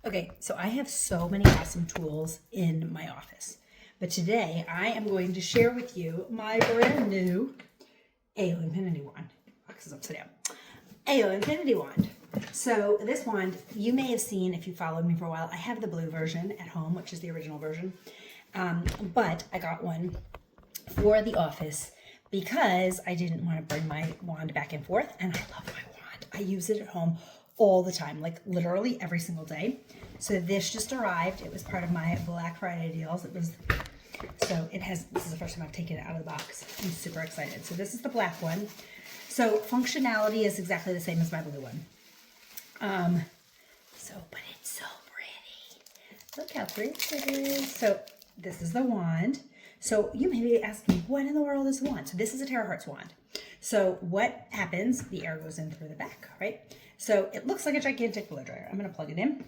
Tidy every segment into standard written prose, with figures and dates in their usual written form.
Okay, so I have so many awesome tools in my office, but today I am going to share with you my brand new AO Infinity Wand. Box is upside down. AO Infinity Wand. So this wand, you may have seen if you followed me for a while. I have the blue version at home, which is the original version, but I got one for the office because I didn't want to bring my wand back and forth, and I love my wand. I use it at home all the time, like literally every single day. So this just arrived. It was part of my Black Friday deals. This is the first time I've taken it out of the box. I'm super excited. So this is the black one. So functionality is exactly the same as my blue one. But it's so pretty. Look how pretty it is. So this is the wand. So you may be asking, what in the world is the wand? So this is a terahertz wand. So what happens, the air goes in through the back, right? So it looks like a gigantic blow dryer. I'm going to plug it in.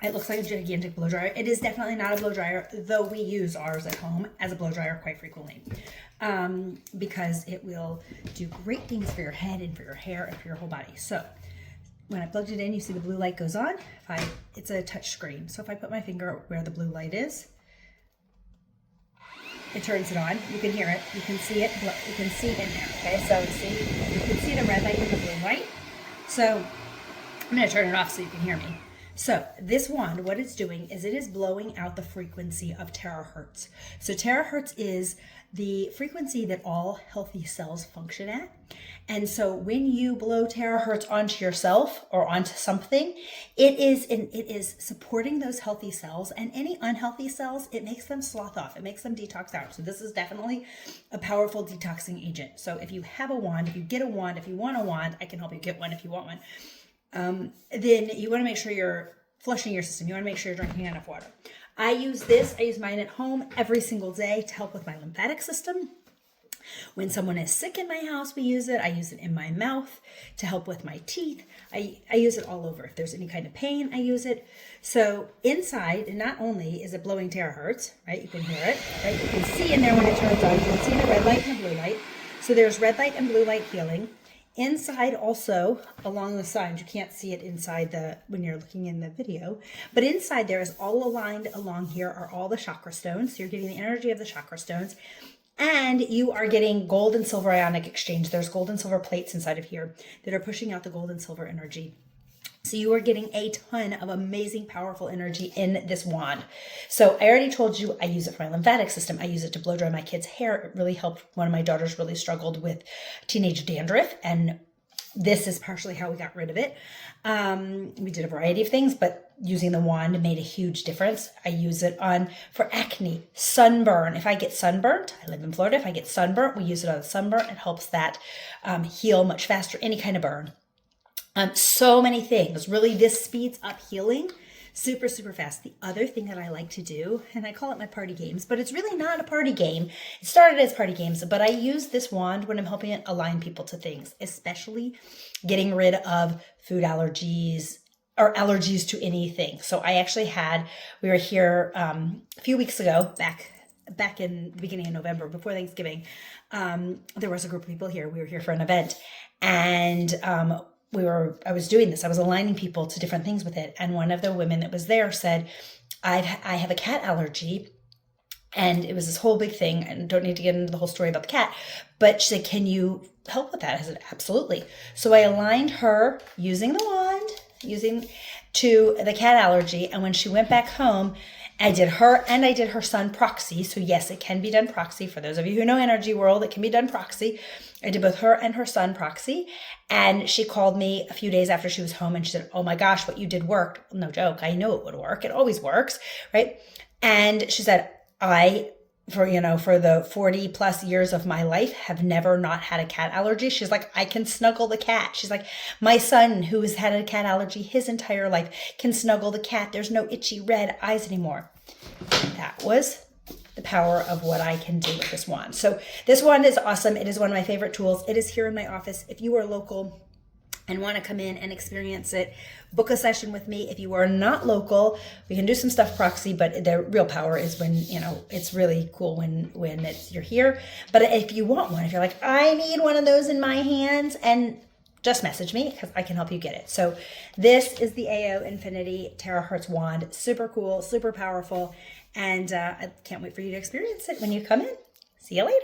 It looks like a gigantic blow dryer. It is definitely not a blow dryer, though we use ours at home as a blow dryer quite frequently, because it will do great things for your head and for your hair and for your whole body. So when I plugged it in, you see the blue light goes on. It's a touch screen. So if I put my finger where the blue light is, it turns it on. You can hear it. You can see it. You can see it in there. Okay, so you can see the red light and the blue light. So I'm going to turn it off so you can hear me. So this wand, what it's doing is it is blowing out the frequency of terahertz. So terahertz is the frequency that all healthy cells function at. And so when you blow terahertz onto yourself or onto something, it is supporting those healthy cells, and any unhealthy cells, it makes them slough off. It makes them detox out. So this is definitely a powerful detoxing agent. So if you have a wand, if you get a wand, if you want a wand, I can help you get one if you want one. Then you want to make sure you're flushing your system. You want to make sure you're drinking enough water. I use mine at home every single day to help with my lymphatic system. When someone is sick in my house, we use it. I use it in my mouth to help with my teeth. I use it all over. If there's any kind of pain, I use it. So inside, not only is it blowing terahertz, right? You can hear it, right? You can see in there when it turns on. You can see the red light and the blue light. So there's red light and blue light healing. Inside also, along the sides, you can't see it inside when you're looking in the video, but inside there is all aligned along here are all the chakra stones. So you're getting the energy of the chakra stones, and you are getting gold and silver ionic exchange. There's gold and silver plates inside of here that are pushing out the gold and silver energy. So you are getting a ton of amazing, powerful energy in this wand. So I already told you I use it for my lymphatic system. I use it to blow dry my kids' hair. It really helped. One of my daughters really struggled with teenage dandruff, and this is partially how we got rid of it. We did a variety of things, but using the wand made a huge difference. I use it for acne, sunburn. If I get sunburnt, I live in Florida. If I get sunburnt, we use it on a sunburn. It helps that heal much faster, any kind of burn. So many things. Really, this speeds up healing super, super fast. The other thing that I like to do, and I call it my party games, but it's really not a party game. It started as party games, but I use this wand when I'm helping it align people to things, especially getting rid of food allergies or allergies to anything. So we were here a few weeks ago, back in the beginning of November, before Thanksgiving. There was a group of people here. We were here for an event, and I was doing this. I was aligning people to different things with it. And one of the women that was there said, I have a cat allergy. And it was this whole big thing, and don't need to get into the whole story about the cat, but she said, can you help with that? I said, absolutely. So I aligned her using the wand, to the cat allergy. And when she went back home, I did her son proxy. So yes, it can be done proxy. For those of you who know Energy World, it can be done proxy. I did both her and her son proxy. And she called me a few days after she was home, and she said, oh my gosh, what you did worked. No joke. I know it would work. It always works, right? And she said, for the 40 plus years of my life, have never not had a cat allergy. She's like, I can snuggle the cat. She's like, my son, who has had a cat allergy his entire life, can snuggle the cat. There's no itchy red eyes anymore. That was the power of what I can do with this wand. So this wand is awesome. It is one of my favorite tools. It is here in my office. If you are local and want to come in and experience it, book a session with me. If you are not local, we can do some stuff proxy, but the real power is when, it's really cool when you're here. But if you want one, if you're like, I need one of those in my hands, and just message me because I can help you get it. So this is the AO Infinity Terahertz Wand. Super cool, super powerful. And I can't wait for you to experience it when you come in. See you later.